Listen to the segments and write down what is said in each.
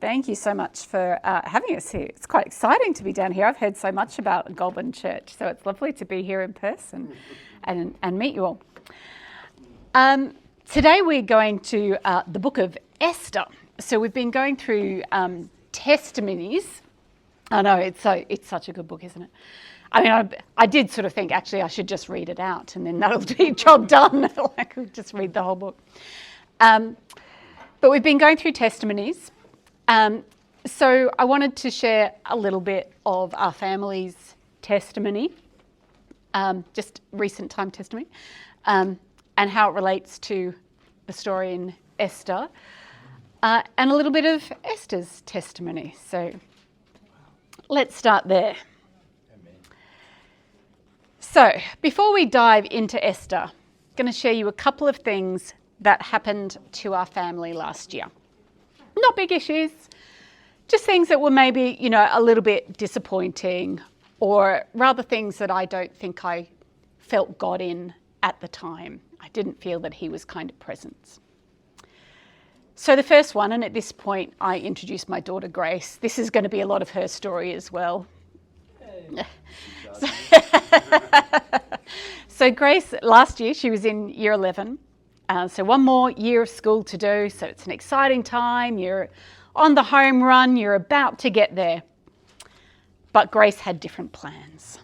Thank you so much for having us here. It's quite exciting to be down here. I've heard so much about Goulburn Church, so it's lovely to be here in person and meet you all. Today we're going to the book of Esther. So we've been going through testimonies. I know, it's such a good book, isn't it? I mean, I did sort of think, actually, I should just read it out and then that'll be job done. I could just read the whole book. But we've been going through testimonies. So I wanted to share a little bit of our family's testimony, just recent time testimony, and how it relates to the story in Esther, and a little bit of Esther's testimony. So let's start there. So before we dive into Esther, I'm going to share you a couple of things that happened to our family last year. Not big issues, just things that were maybe, a little bit disappointing, or rather things that I don't think I felt God in at the time. I didn't feel that he was kind of present. So the first one, and at this point I introduced my daughter Grace. This is going to be a lot of her story as well. So Grace, last year she was in year 11. So one more year of school to do. So it's an exciting time. You're on the home run. You're about to get there. But Grace had different plans.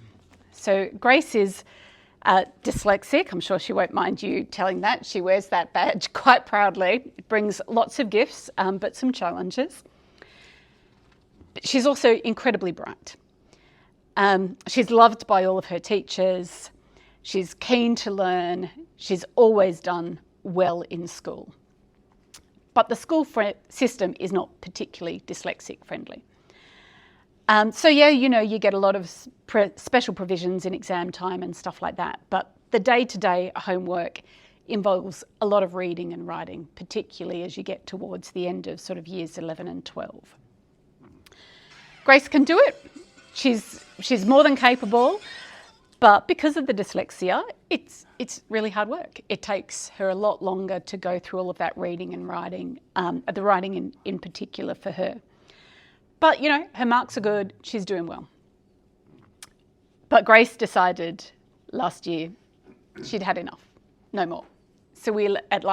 So Grace is dyslexic. I'm sure she won't mind you telling that. She wears that badge quite proudly. It brings lots of gifts, but some challenges. But she's also incredibly bright. She's loved by all of her teachers. She's keen to learn. She's always done well in school. But the school system is not particularly dyslexic friendly. So you get a lot of special provisions in exam time and stuff like that. But the day-to-day homework involves a lot of reading and writing, particularly as you get towards the end of sort of years 11 and 12. Grace can do it. She's more than capable. But because of the dyslexia, it's really hard work. It takes her a lot longer to go through all of that reading and writing, the writing in particular for her. But, her marks are good. She's doing well. But Grace decided last year she'd had enough. No more. So we're at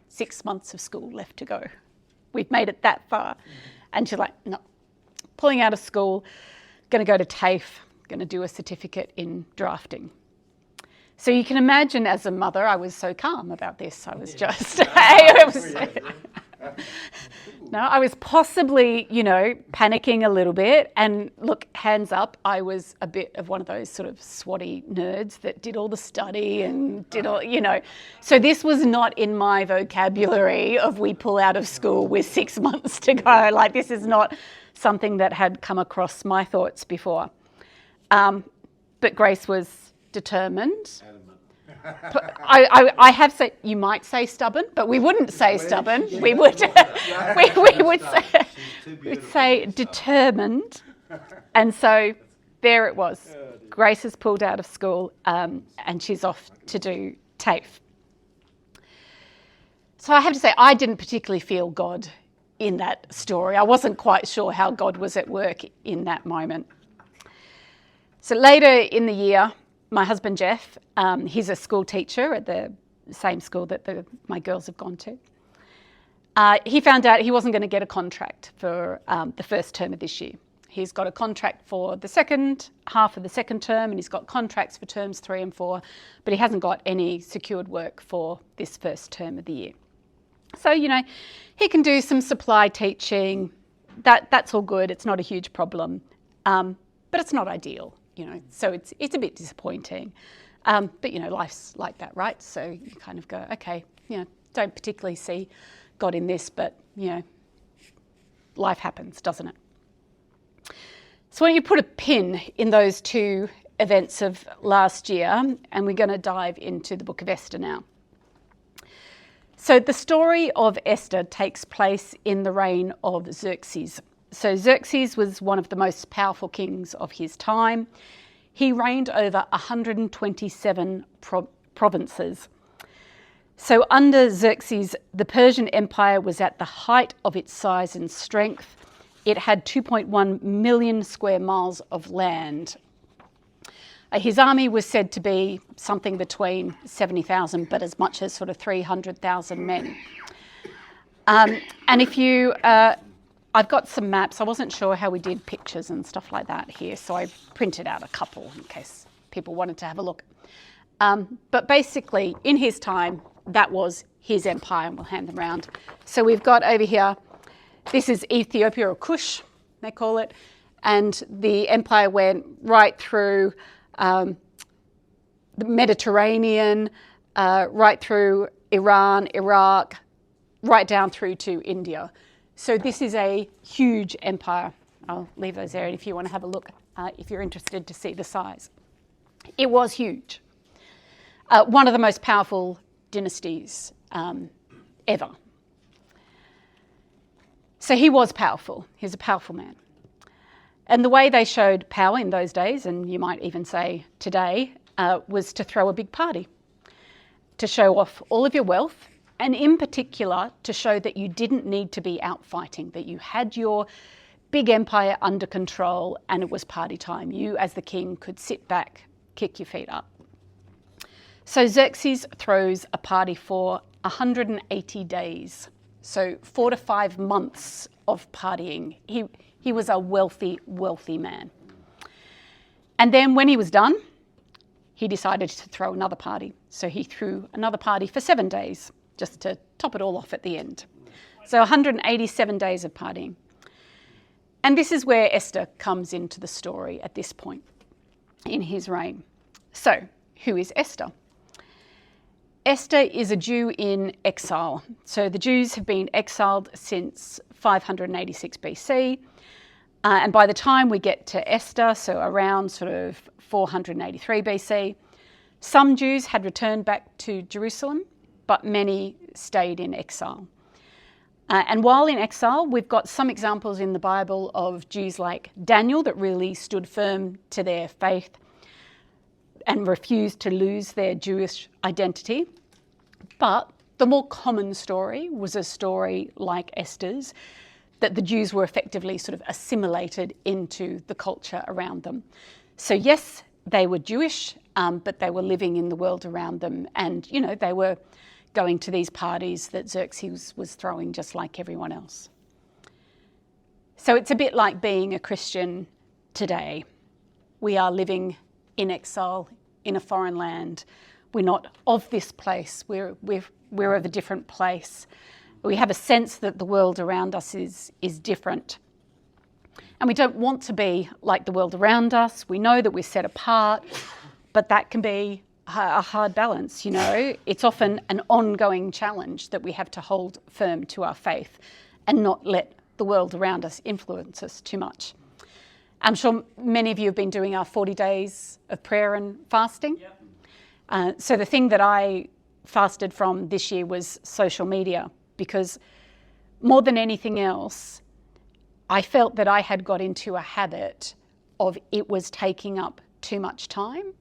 6 months of school left to go. We've made it that far. And she's like, no, pulling out of school, going to go to TAFE, going to do a certificate in drafting. So you can imagine as a mother, I was so calm about this. I was just, I was possibly, panicking a little bit. And look, hands up, I was a bit of one of those sort of swotty nerds that did all the study and did all, So this was not in my vocabulary of we pull out of school with 6 months to go. This is not something that had come across my thoughts before. But Grace was determined. I have said, you might say stubborn, but we wouldn't say stubborn. We would say determined. And so there it was. Grace is pulled out of school and she's off to do TAFE. So I have to say, I didn't particularly feel God in that story. I wasn't quite sure how God was at work in that moment. So later in the year, my husband Jeff, he's a school teacher at the same school that my girls have gone to. He found out he wasn't going to get a contract for the first term of this year. He's got a contract for the second half of the second term, and he's got contracts for terms 3 and 4, but he hasn't got any secured work for this first term of the year. So, he can do some supply teaching. That's all good. It's not a huge problem, but it's not ideal. So it's a bit disappointing. But, life's like that, right? So you kind of go, okay, don't particularly see God in this, but, life happens, doesn't it? So why don't you put a pin in those two events of last year, and we're going to dive into the book of Esther now. So the story of Esther takes place in the reign of Xerxes. So Xerxes was one of the most powerful kings of his time. He reigned over 127 provinces. So under Xerxes, the Persian Empire was at the height of its size and strength. It had 2.1 million square miles of land. His army was said to be something between 70,000 but as much as sort of 300,000 men. And if you, I've got some maps. I wasn't sure how we did pictures and stuff like that here, so I printed out a couple in case people wanted to have a look. But basically, in his time, that was his empire, and we'll hand them around. So we've got over here, this is Ethiopia, or Kush, they call it, and the empire went right through the Mediterranean, right through Iran, Iraq, right down through to India. So this is a huge empire. I'll leave those there if you want to have a look, if you're interested to see the size. It was huge. One of the most powerful dynasties ever. So he was powerful. He was a powerful man. And the way they showed power in those days, and you might even say today, was to throw a big party, to show off all of your wealth, and in particular to show that you didn't need to be out fighting, that you had your big empire under control and it was party time. You as the king could sit back, kick your feet up. So Xerxes throws a party for 180 days, so 4 to 5 months of partying. He was a wealthy, wealthy man. And then when he was done, he decided to throw another party. So he threw another party for 7 days, just to top it all off at the end. So 187 days of partying. And this is where Esther comes into the story at this point in his reign. So, who is Esther? Esther is a Jew in exile. So the Jews have been exiled since 586 BC. And by the time we get to Esther, so around sort of 483 BC, some Jews had returned back to Jerusalem, but many stayed in exile. And while in exile, we've got some examples in the Bible of Jews like Daniel that really stood firm to their faith and refused to lose their Jewish identity. But the more common story was a story like Esther's, that the Jews were effectively sort of assimilated into the culture around them. So yes, they were Jewish, but they were living in the world around them. And, you know, they were going to these parties that Xerxes was throwing just like everyone else. So it's a bit like being a Christian today. We are living in exile in a foreign land. We're not of this place. We're of a different place. We have a sense that the world around us is different. And we don't want to be like the world around us. We know that we're set apart, but that can be a hard balance, you know. It's often an ongoing challenge that we have to hold firm to our faith and not let the world around us influence us too much. I'm sure many of you have been doing our 40 days of prayer and fasting. Yep. So the thing that I fasted from this year was social media, because more than anything else, I felt that I had got into a habit of it was taking up too much time.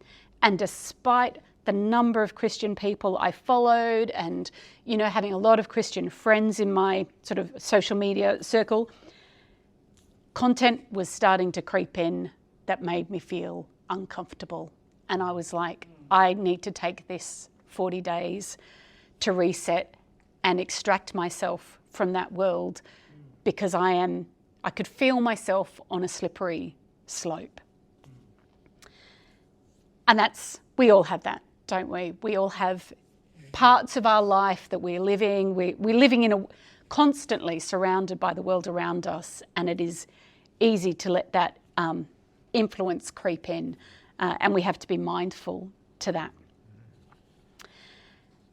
And despite the number of Christian people I followed and, you know, having a lot of Christian friends in my sort of social media circle, content was starting to creep in that made me feel uncomfortable. And I was like, I need to take this 40 days to reset and extract myself from that world, because I could feel myself on a slippery slope. And we all have that, don't we? We all have parts of our life that we're living. We're living constantly surrounded by the world around us, and it is easy to let that influence creep in, and we have to be mindful to that.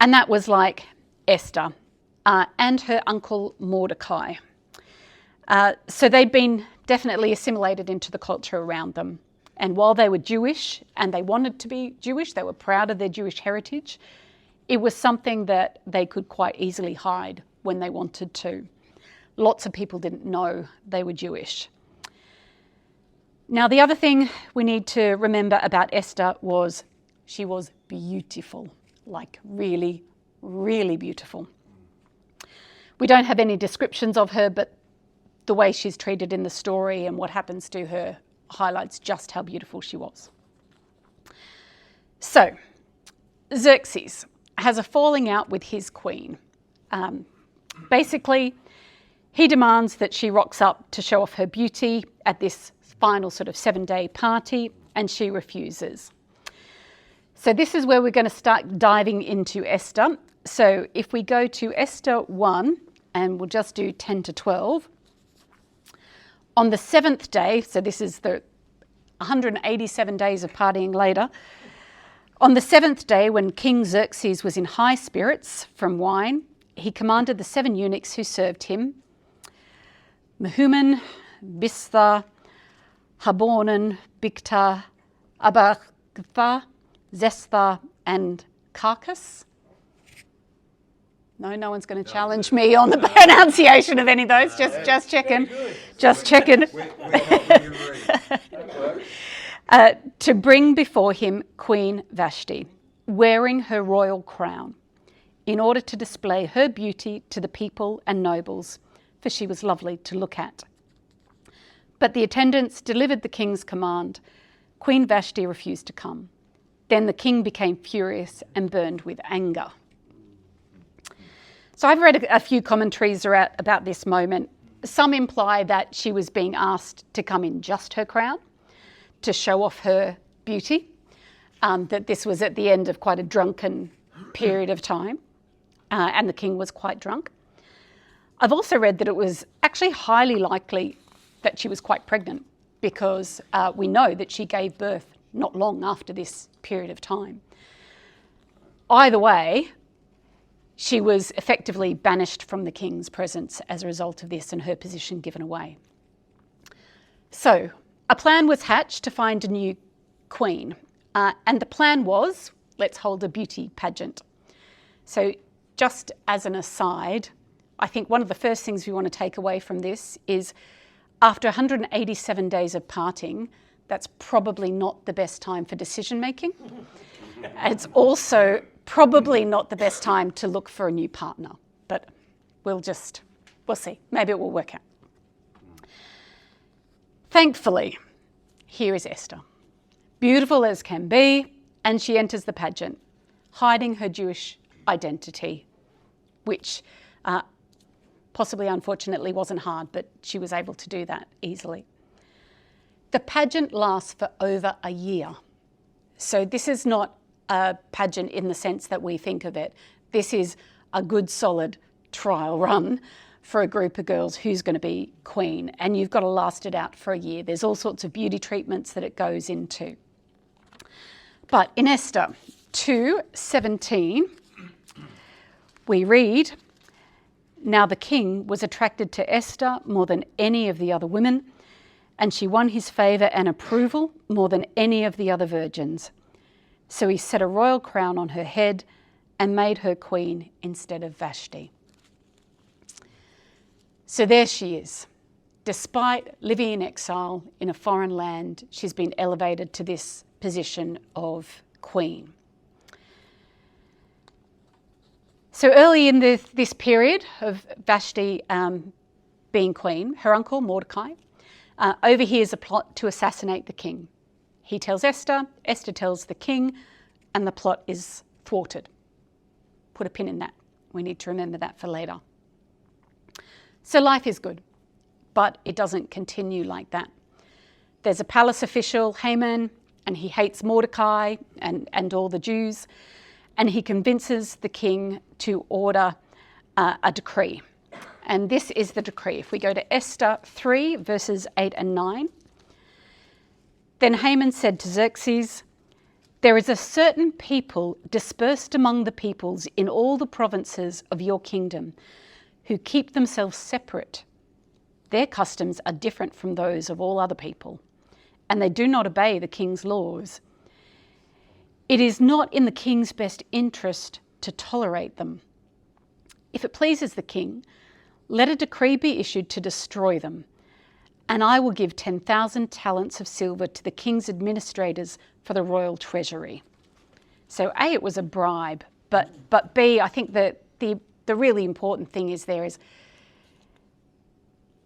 And that was like Esther and her uncle Mordecai. So they'd been definitely assimilated into the culture around them. And while they were Jewish and they wanted to be Jewish, they were proud of their Jewish heritage, it was something that they could quite easily hide when they wanted to. Lots of people didn't know they were Jewish. Now, the other thing we need to remember about Esther was she was beautiful, like really, really beautiful. We don't have any descriptions of her, but the way she's treated in the story and what happens to her highlights just how beautiful she was. So, Xerxes has a falling out with his queen. Basically, he demands that she rocks up to show off her beauty at this final sort of 7-day party, and she refuses. So this is where we're going to start diving into Esther. So if we go to Esther 1, and we'll just do 10 to 12. On the 7th day, so this is the 187 days of partying later, on the 7th day, when King Xerxes was in high spirits from wine, he commanded the 7 eunuchs who served him, Mehuman, Bistha, Habornan, Bigtha, Abachtha, Zestha, and Carcass. No one's going to challenge me on the pronunciation of any of those. Just checking. Just checking. To bring before him Queen Vashti, wearing her royal crown, in order to display her beauty to the people and nobles, for she was lovely to look at. But the attendants delivered the king's command. Queen Vashti refused to come. Then the king became furious and burned with anger. So I've read a few commentaries about this moment. Some imply that she was being asked to come in just her crown, to show off her beauty, that this was at the end of quite a drunken period of time, and the king was quite drunk. I've also read that it was actually highly likely that she was quite pregnant, because we know that she gave birth not long after this period of time. Either way, she was effectively banished from the king's presence as a result of this and her position given away. So a plan was hatched to find a new queen. And the plan was, let's hold a beauty pageant. So just as an aside, I think one of the first things we want to take away from this is after 187 days of partying, that's probably not the best time for decision making. It's also probably not the best time to look for a new partner, but we'll see. Maybe it will work out. Thankfully, here is Esther, beautiful as can be, and she enters the pageant, hiding her Jewish identity, which possibly unfortunately wasn't hard, but she was able to do that easily. The pageant lasts for over a year. So this is not a pageant in the sense that we think of it. This is a good solid trial run for a group of girls who's going to be queen, and you've got to last it out for a year. There's all sorts of beauty treatments that it goes into. But in Esther 2:17, we read, "Now the king was attracted to Esther more than any of the other women, and she won his favour and approval more than any of the other virgins. So he set a royal crown on her head and made her queen instead of Vashti." So there she is. Despite living in exile in a foreign land, she's been elevated to this position of queen. So early in this period of Vashti being queen, her uncle Mordecai overhears a plot to assassinate the king. He tells Esther, Esther tells the king, and the plot is thwarted. Put a pin in that. We need to remember that for later. So life is good, but it doesn't continue like that. There's a palace official, Haman, and he hates Mordecai and all the Jews, and he convinces the king to order a decree. And this is the decree. If we go to Esther 3, verses 8 and 9. Then Haman said to Xerxes, "There is a certain people dispersed among the peoples in all the provinces of your kingdom who keep themselves separate. Their customs are different from those of all other people, and they do not obey the king's laws. It is not in the king's best interest to tolerate them. If it pleases the king, let a decree be issued to destroy them, and I will give 10,000 talents of silver to the king's administrators for the royal treasury." So it was a bribe, But B, I think that the really important thing is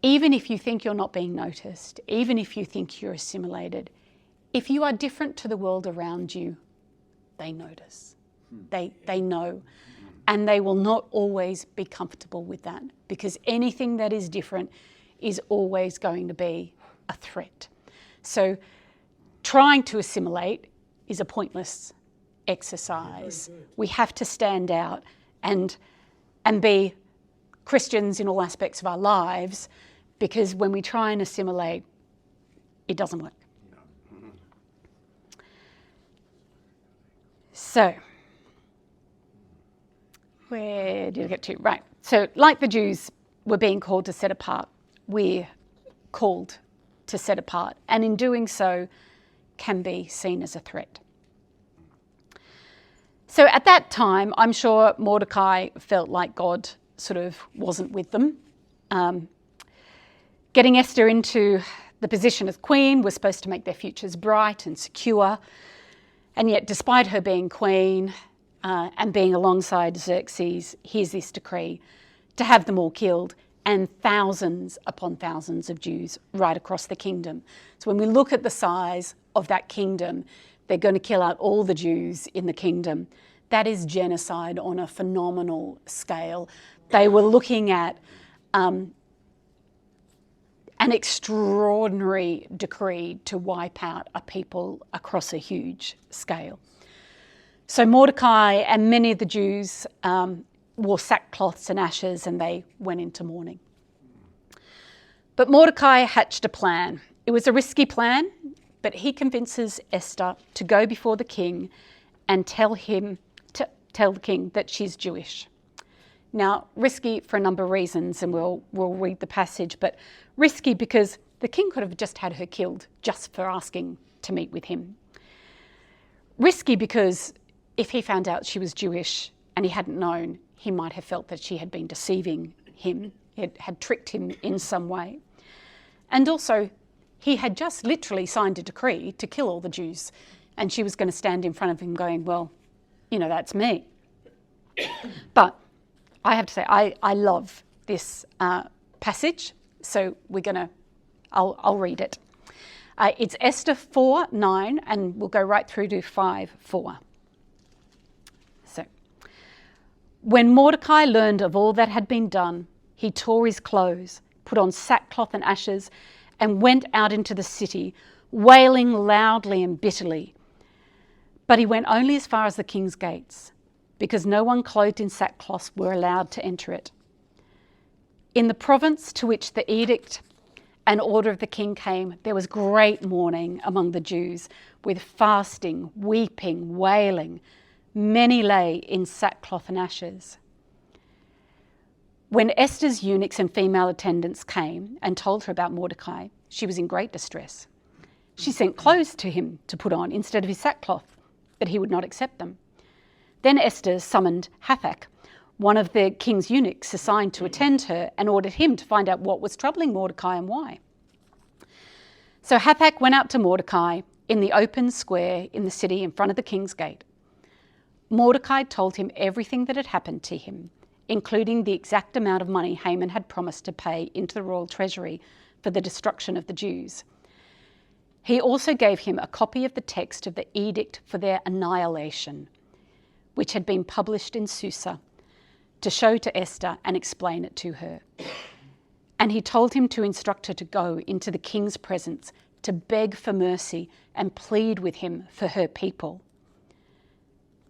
even if you think you're not being noticed, even if you think you're assimilated, if you are different to the world around you, they notice. They know. And they will not always be comfortable with that, because anything that is different is always going to be a threat. So trying to assimilate is a pointless exercise. We have to stand out and be Christians in all aspects of our lives, because when we try and assimilate, it doesn't work. So, where did I get to? Right. So, like the Jews were being called to set apart, we're called to set apart, and in doing so can be seen as a threat. So at that time, I'm sure Mordecai felt like God sort of wasn't with them. Getting Esther into the position as queen was supposed to make their futures bright and secure. And yet, despite her being queen and being alongside Xerxes, here's this decree to have them all killed, and thousands upon thousands of Jews right across the kingdom. So when we look at the size of that kingdom, they're going to kill out all the Jews in the kingdom. That is genocide on a phenomenal scale. They were looking at an extraordinary decree to wipe out a people across a huge scale. So Mordecai and many of the Jews wore sackcloths and ashes, and they went into mourning. But Mordecai hatched a plan. It was a risky plan, but he convinces Esther to go before the king and tell the king that she's Jewish. Now, risky for a number of reasons, and we'll read the passage, but risky because the king could have just had her killed just for asking to meet with him. Risky because if he found out she was Jewish and he hadn't known, he might have felt that she had been deceiving him, had tricked him in some way. And also, he had just literally signed a decree to kill all the Jews, and she was going to stand in front of him going, well, that's me. But I have to say, I love this passage, so I'll read it. It's Esther 4:9, and we'll go right through to 5:4. So, when Mordecai learned of all that had been done, he tore his clothes, put on sackcloth and ashes, and went out into the city, wailing loudly and bitterly. But he went only as far as the king's gates, because no one clothed in sackcloth were allowed to enter it. In the province to which the edict and order of the king came, there was great mourning among the Jews, with fasting, weeping, wailing. Many lay in sackcloth and ashes. When Esther's eunuchs and female attendants came and told her about Mordecai, she was in great distress. She sent clothes to him to put on instead of his sackcloth, but he would not accept them. Then Esther summoned Hathach, one of the king's eunuchs assigned to attend her, and ordered him to find out what was troubling Mordecai and why. So Hathach went out to Mordecai in the open square in the city in front of the king's gate. Mordecai told him everything that had happened to him, including the exact amount of money Haman had promised to pay into the royal treasury for the destruction of the Jews. He also gave him a copy of the text of the edict for their annihilation, which had been published in Susa, to show to Esther and explain it to her. And he told him to instruct her to go into the king's presence to beg for mercy and plead with him for her people.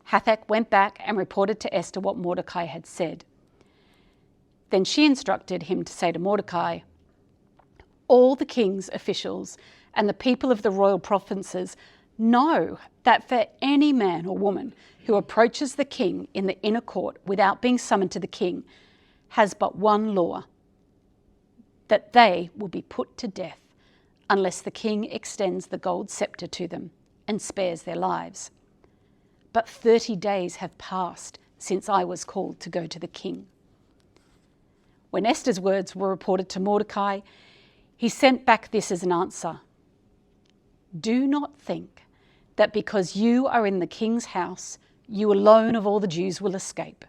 Hathach went back and reported to Esther what Mordecai had said. Then she instructed him to say to Mordecai, all the king's officials and the people of the royal provinces know that for any man or woman who approaches the king in the inner court without being summoned to the king has but one law, that they will be put to death unless the king extends the gold scepter to them and spares their lives. But 30 days have passed since I was called to go to the king. When Esther's words were reported to Mordecai, he sent back this as an answer. Do not think that because you are in the king's house, you alone of all the Jews will escape.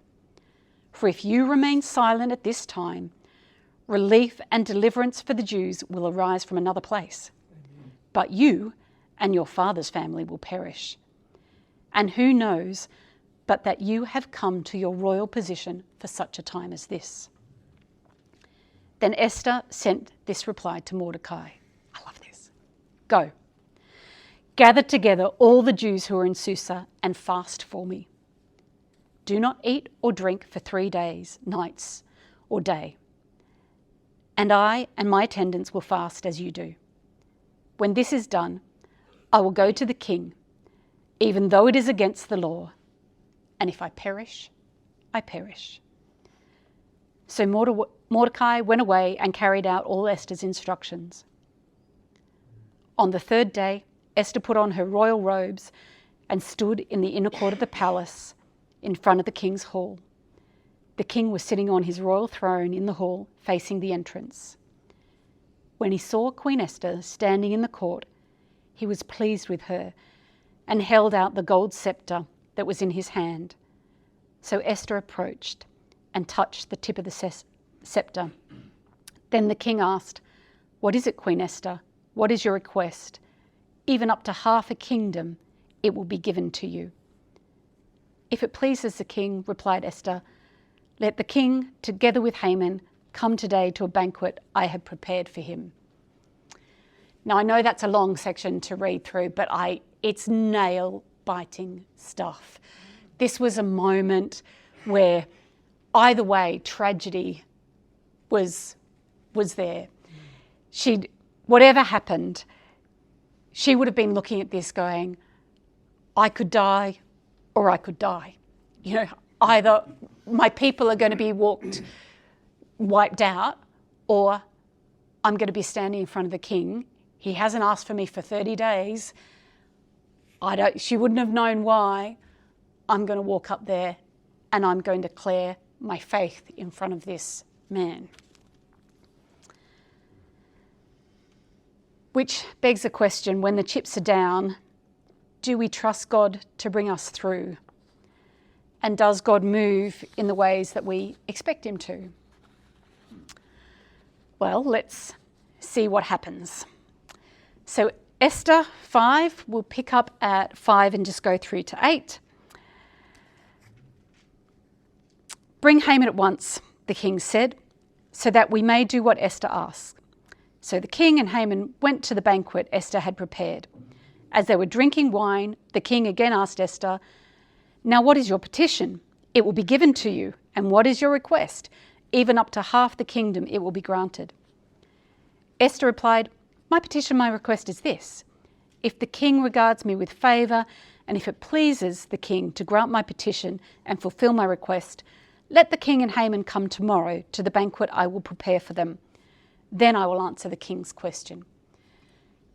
For if you remain silent at this time, relief and deliverance for the Jews will arise from another place. Amen. But you and your father's family will perish. And who knows but that you have come to your royal position for such a time as this?" Then Esther sent this reply to Mordecai. I love this. "Go, gather together all the Jews who are in Susa and fast for me. Do not eat or drink for 3 days, nights or day. And I and my attendants will fast as you do. When this is done, I will go to the king, even though it is against the law. And if I perish, I perish." So Mordecai went away and carried out all Esther's instructions. On the 3rd day, Esther put on her royal robes and stood in the inner court of the palace in front of the king's hall. The king was sitting on his royal throne in the hall facing the entrance. When he saw Queen Esther standing in the court, he was pleased with her and held out the gold scepter that was in his hand. So Esther approached and touched the tip of the scepter. Then the king asked, "What is it, Queen Esther? What is your request? Even up to half a kingdom, it will be given to you." "If it pleases the king," replied Esther, "let the king, together with Haman, come today to a banquet I have prepared for him." Now, I know that's a long section to read through, but it's nail-biting stuff. This was a moment where either way, tragedy was there. Whatever happened, she would have been looking at this going, I could die or I could die. Either my people are going to be wiped out, or I'm going to be standing in front of the king. He hasn't asked for me for 30 days. She wouldn't have known why. I'm going to walk up there and I'm going to declare my faith in front of this man. Which begs a question, when the chips are down, do we trust God to bring us through? And does God move in the ways that we expect him to? Well, let's see what happens. So Esther 5, we'll pick up at 5 and just go through to 8. "Bring Haman at once," the king said, "so that we may do what Esther asks." So the king and Haman went to the banquet Esther had prepared. As they were drinking wine, the king again asked Esther, "Now what is your petition? It will be given to you. And what is your request? Even up to half the kingdom it will be granted." Esther replied, "My petition, my request is this. If the king regards me with favour, and if it pleases the king to grant my petition and fulfil my request, let the king and Haman come tomorrow to the banquet I will prepare for them. Then I will answer the king's question."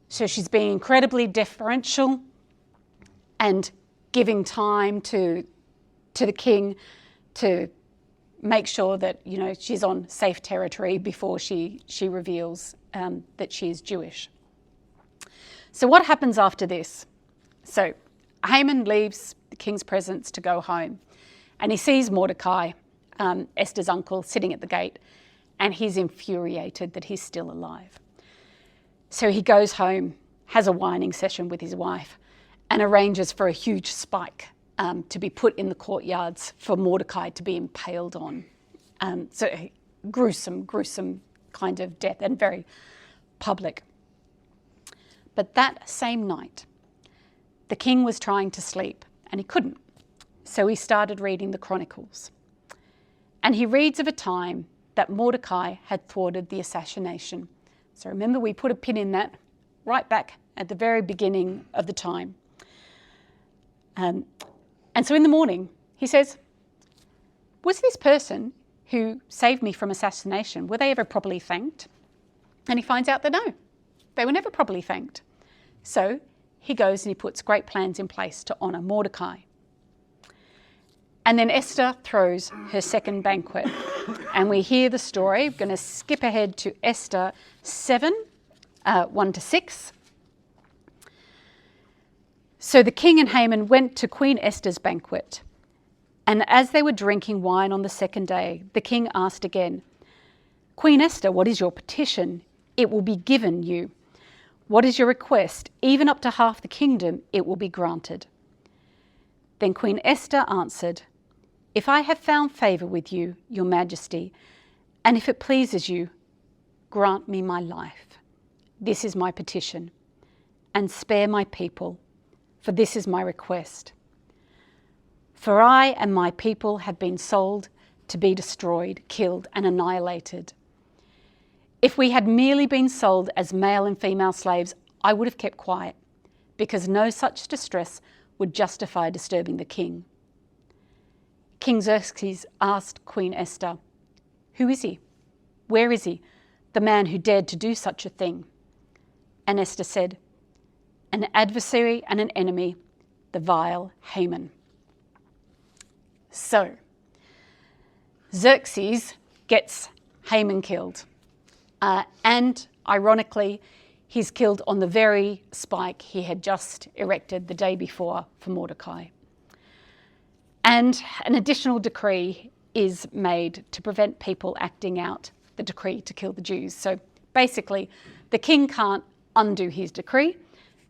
So she's being incredibly deferential and giving time to the king to make sure that she's on safe territory before she reveals that she is Jewish. So what happens after this? So Haman leaves the king's presence to go home, and he sees Mordecai, Esther's uncle, sitting at the gate, and he's infuriated that he's still alive. So he goes home, has a whining session with his wife, and arranges for a huge spike to be put in the courtyards for Mordecai to be impaled on. So gruesome kind of death, and very public. But that same night, the king was trying to sleep and he couldn't. So he started reading the Chronicles. And he reads of a time that Mordecai had thwarted the assassination. So remember, we put a pin in that right back at the very beginning of the time. And so in the morning, he says, "Was this person who saved me from assassination, were they ever properly thanked?" And he finds out that no, they were never properly thanked. So he goes and he puts great plans in place to honour Mordecai. And then Esther throws her second banquet. And we hear the story. We're going to skip ahead to Esther 7, 1 to 6. So the king and Haman went to Queen Esther's banquet. And as they were drinking wine on the second day, the king asked again, "Queen Esther, what is your petition? It will be given you. What is your request? Even up to half the kingdom, it will be granted." Then Queen Esther answered, "If I have found favour with you, your majesty, and if it pleases you, grant me my life. This is my petition, and spare my people, for this is my request. For I and my people have been sold to be destroyed, killed, and annihilated. If we had merely been sold as male and female slaves, I would have kept quiet, because no such distress would justify disturbing the king." King Xerxes asked Queen Esther, "Who is he? Where is he, the man who dared to do such a thing?" And Esther said, "An adversary and an enemy, the vile Haman." So, Xerxes gets Haman killed. And ironically, he's killed on the very spike he had just erected the day before for Mordecai. And an additional decree is made to prevent people acting out the decree to kill the Jews. So basically, the king can't undo his decree.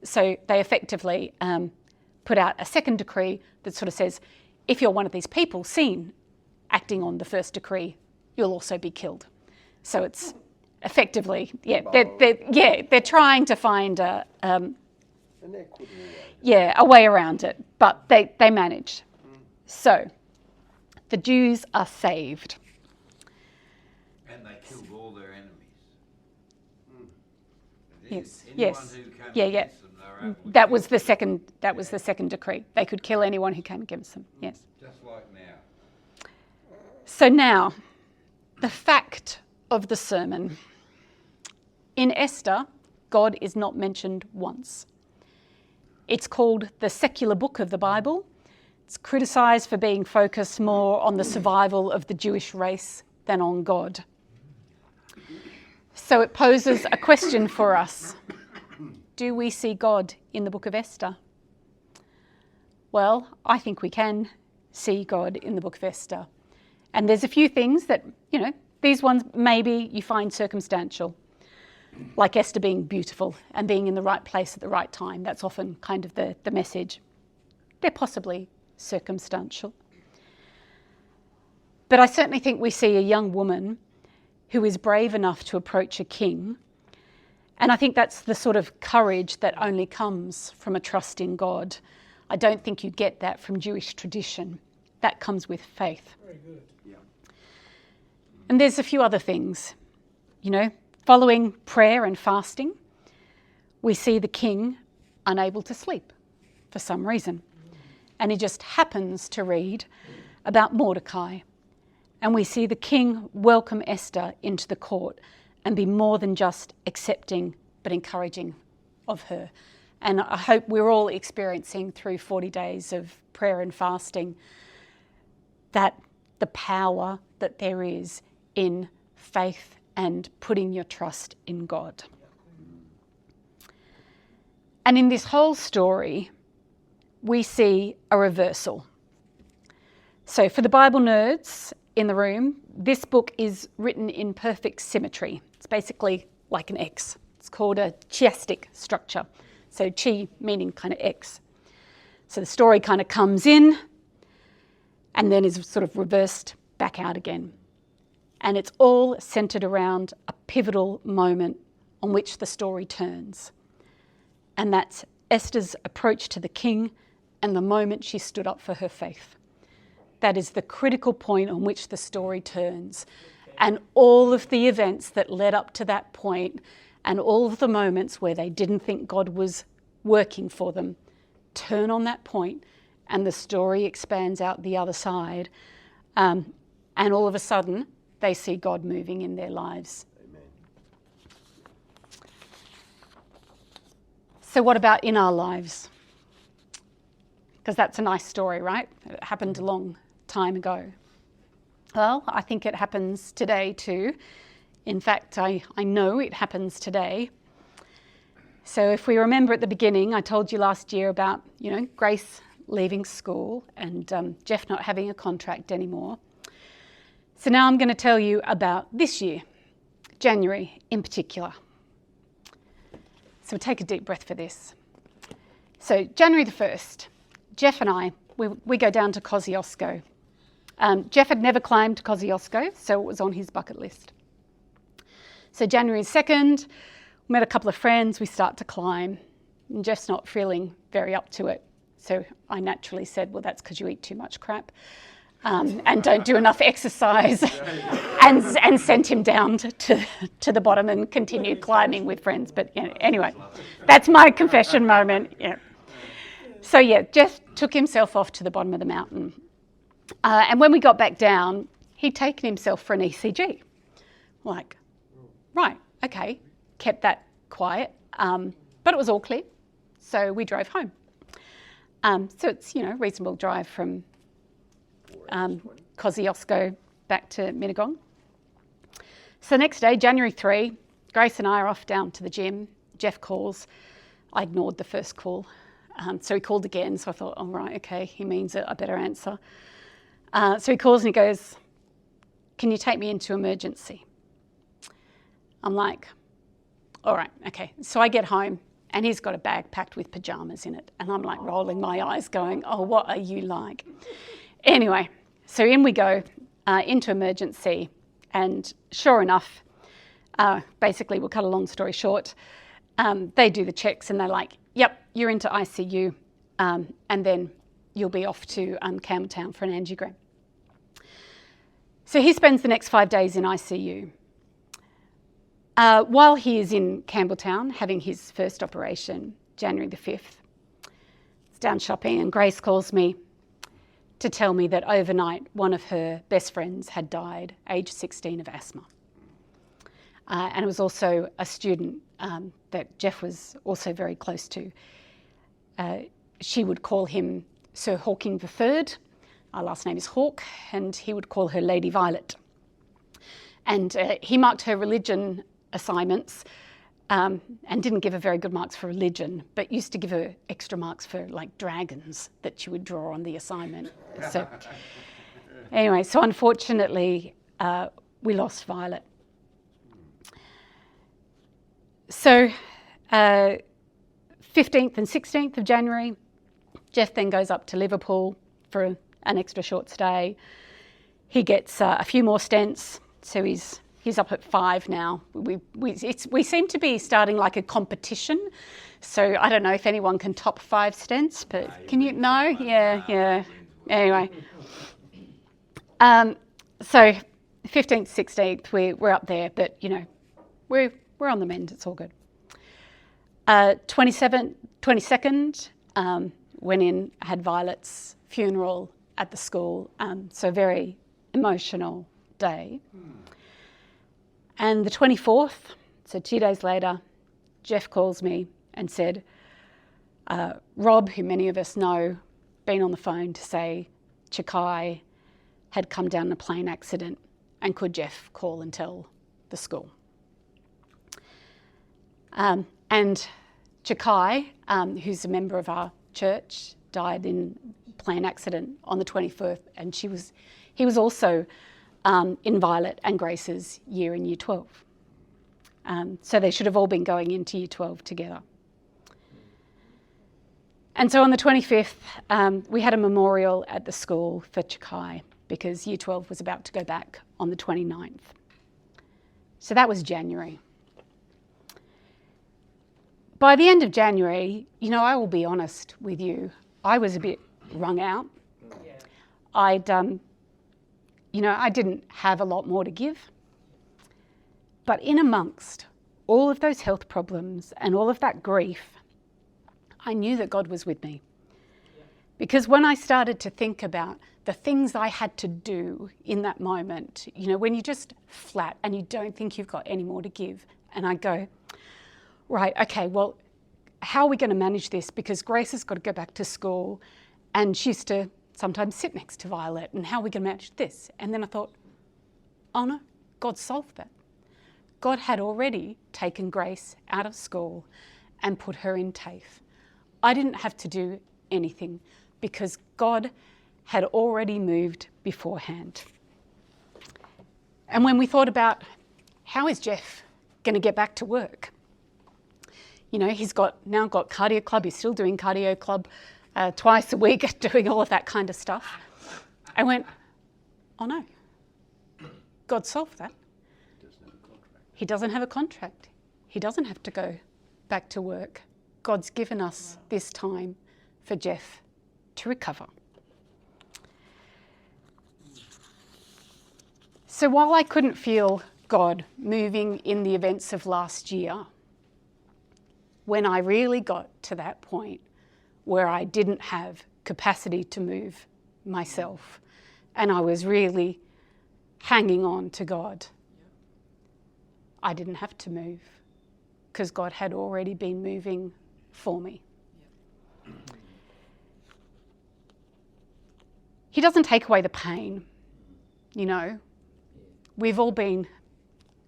So they effectively put out a second decree that sort of says, if you're one of these people seen acting on the first decree, you'll also be killed. So it's effectively, they're trying to find a way around it, but they managed. So the Jews are saved. And they killed all their enemies. Yes. That was the second decree. They could kill anyone who came against them. Yes. Just like now. So now, the fact of the sermon. In Esther, God is not mentioned once. It's called the secular book of the Bible. It's criticised for being focused more on the survival of the Jewish race than on God. So it poses a question for us. Do we see God in the book of Esther? Well, I think we can see God in the book of Esther. And there's a few things that, these ones maybe you find circumstantial, like Esther being beautiful and being in the right place at the right time. That's often kind of the message. They're possibly circumstantial. But I certainly think we see a young woman who is brave enough to approach a king. And I think that's the sort of courage that only comes from a trust in God. I don't think you get that from Jewish tradition. That comes with faith. Very good. Yeah. And there's a few other things. Following prayer and fasting, we see the king unable to sleep for some reason. And he just happens to read about Mordecai. And we see the king welcome Esther into the court and be more than just accepting but encouraging of her. And I hope we're all experiencing through 40 days of prayer and fasting that the power that there is in faith and putting your trust in God. And in this whole story, we see a reversal. So for the Bible nerds in the room, this book is written in perfect symmetry. It's basically like an X. It's called a chiastic structure. So chi meaning kind of X. So the story kind of comes in and then is sort of reversed back out again. And it's all centred around a pivotal moment on which the story turns. And that's Esther's approach to the king and the moment she stood up for her faith. That is the critical point on which the story turns. And all of the events that led up to that point and all of the moments where they didn't think God was working for them turn on that point and the story expands out the other side. And all of a sudden, they see God moving in their lives. Amen. So what about in our lives? Because that's a nice story, right? It happened a long time ago. Well, I think it happens today too. In fact, I know it happens today. So if we remember at the beginning, I told you last year about, Grace leaving school and Jeff not having a contract anymore. So now I'm going to tell you about this year, January in particular. So take a deep breath for this. So January the 1st, Jeff and I, we go down to Kosciuszko. Jeff had never climbed Kosciuszko, so it was on his bucket list. So January 2nd, we met a couple of friends, we start to climb, and Jeff's not feeling very up to it. So I naturally said, well, that's because you eat too much crap and don't do enough exercise, and sent him down to the bottom and continued climbing with friends. But anyway, that's my confession moment. Yeah. So Jeff took himself off to the bottom of the mountain. And when we got back down, he'd taken himself for an ECG. Like, right, okay, kept that quiet, but it was all clear. So we drove home. So it's, reasonable drive from Kosciuszko back to Mittagong. So the next day, January 3, Grace and I are off down to the gym. Jeff calls. I ignored the first call. So he called again. So I thought, oh, right, okay, he means it. I better answer. So he calls and he goes, can you take me into emergency? I'm like, all right, okay. So I get home and he's got a bag packed with pajamas in it. And I'm like rolling my eyes going, oh, what are you like? Anyway, so in we go into emergency. And sure enough, basically we'll cut a long story short, they do the checks and they're like, yep, you're into ICU. And then you'll be off to Campbelltown for an angiogram. So he spends the next 5 days in ICU. While he is in Campbelltown having his first operation, January the 5th, it's down shopping and Grace calls me to tell me that overnight one of her best friends had died, age 16, of asthma. And it was also a student that Jeff was also very close to. She would call him Sir Hawking III. Our last name is Hawke, and he would call her Lady Violet. And he marked her religion assignments and didn't give her very good marks for religion, but used to give her extra marks for like dragons that she would draw on the assignment. So anyway, so unfortunately, we lost Violet. So 15th and 16th of January, Jeff then goes up to Liverpool for an extra short stay. He gets a few more stents, so he's up at 5 now. We seem to be starting like a competition. So I don't know if anyone can top 5 stents, but can you? No? Yeah. Anyway. So 15th, 16th, we're up there, but we're on the mend. It's all good. 22nd, went in, had Violet's funeral at the school. So very emotional day. And the 24th, so 2 days later, Jeff calls me and said, Rob, who many of us know, been on the phone to say Chikai had come down in a plane accident and could Jeff call and tell the school. And Chikai, who's a member of our church, died in a plane accident on the 24th, and he was also in Violet and Grace's year in Year 12. So they should have all been going into Year 12 together. And so on the 25th, we had a memorial at the school for Chikai because Year 12 was about to go back on the 29th. So that was January. By the end of January, I will be honest with you, I was a bit wrung out. I didn't have a lot more to give. But in amongst all of those health problems and all of that grief, I knew that God was with me. Because when I started to think about the things I had to do in that moment, when you're just flat and you don't think you've got any more to give, and I go, right, okay, well, how are we going to manage this? Because Grace has got to go back to school and she used to sometimes sit next to Violet, and how are we going to manage this? And then I thought, oh no, God solved that. God had already taken Grace out of school and put her in TAFE. I didn't have to do anything because God had already moved beforehand. And when we thought about how is Jeff going to get back to work? You know, he's now got cardio club, he's still doing cardio club twice a week, doing all of that kind of stuff. I went, oh no, God solved that. He doesn't have a contract. He doesn't have to go back to work. God's given us this time for Jeff to recover. So while I couldn't feel God moving in the events of last year, when I really got to that point where I didn't have capacity to move myself and I was really hanging on to God, I didn't have to move because God had already been moving for me. He doesn't take away the pain, you know. We've all been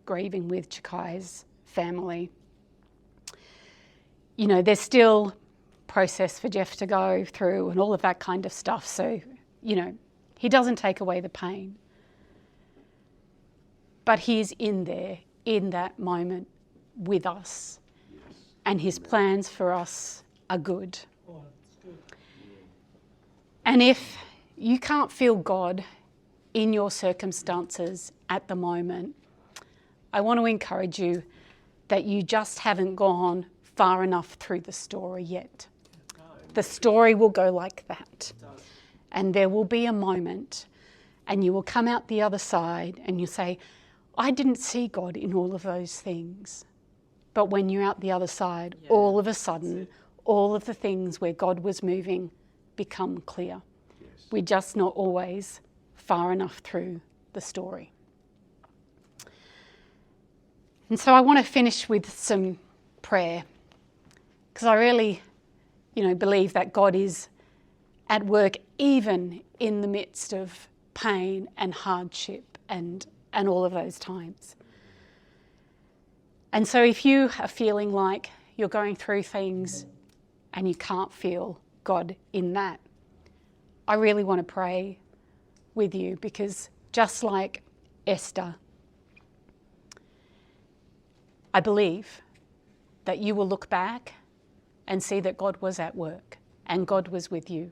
grieving with Chakai's family. You know, there's still process for Jeff to go through and all of that kind of stuff. So, you know, he doesn't take away the pain. But he's in there, in that moment with us. And his plans for us are good. And if you can't feel God in your circumstances at the moment, I want to encourage you that you just haven't gone far enough through the story yet. The story will go like that. And there will be a moment and you will come out the other side and you say, I didn't see God in all of those things. But when you're out the other side, all of a sudden, all of the things where God was moving become clear. Yes. We're just not always far enough through the story. And so I want to finish with some prayer, because I really, believe that God is at work even in the midst of pain and hardship and all of those times. And so if you are feeling like you're going through things and you can't feel God in that, I really want to pray with you, because just like Esther, I believe that you will look back and see that God was at work and God was with you.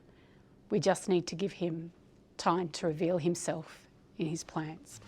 We just need to give him time to reveal himself in his plans.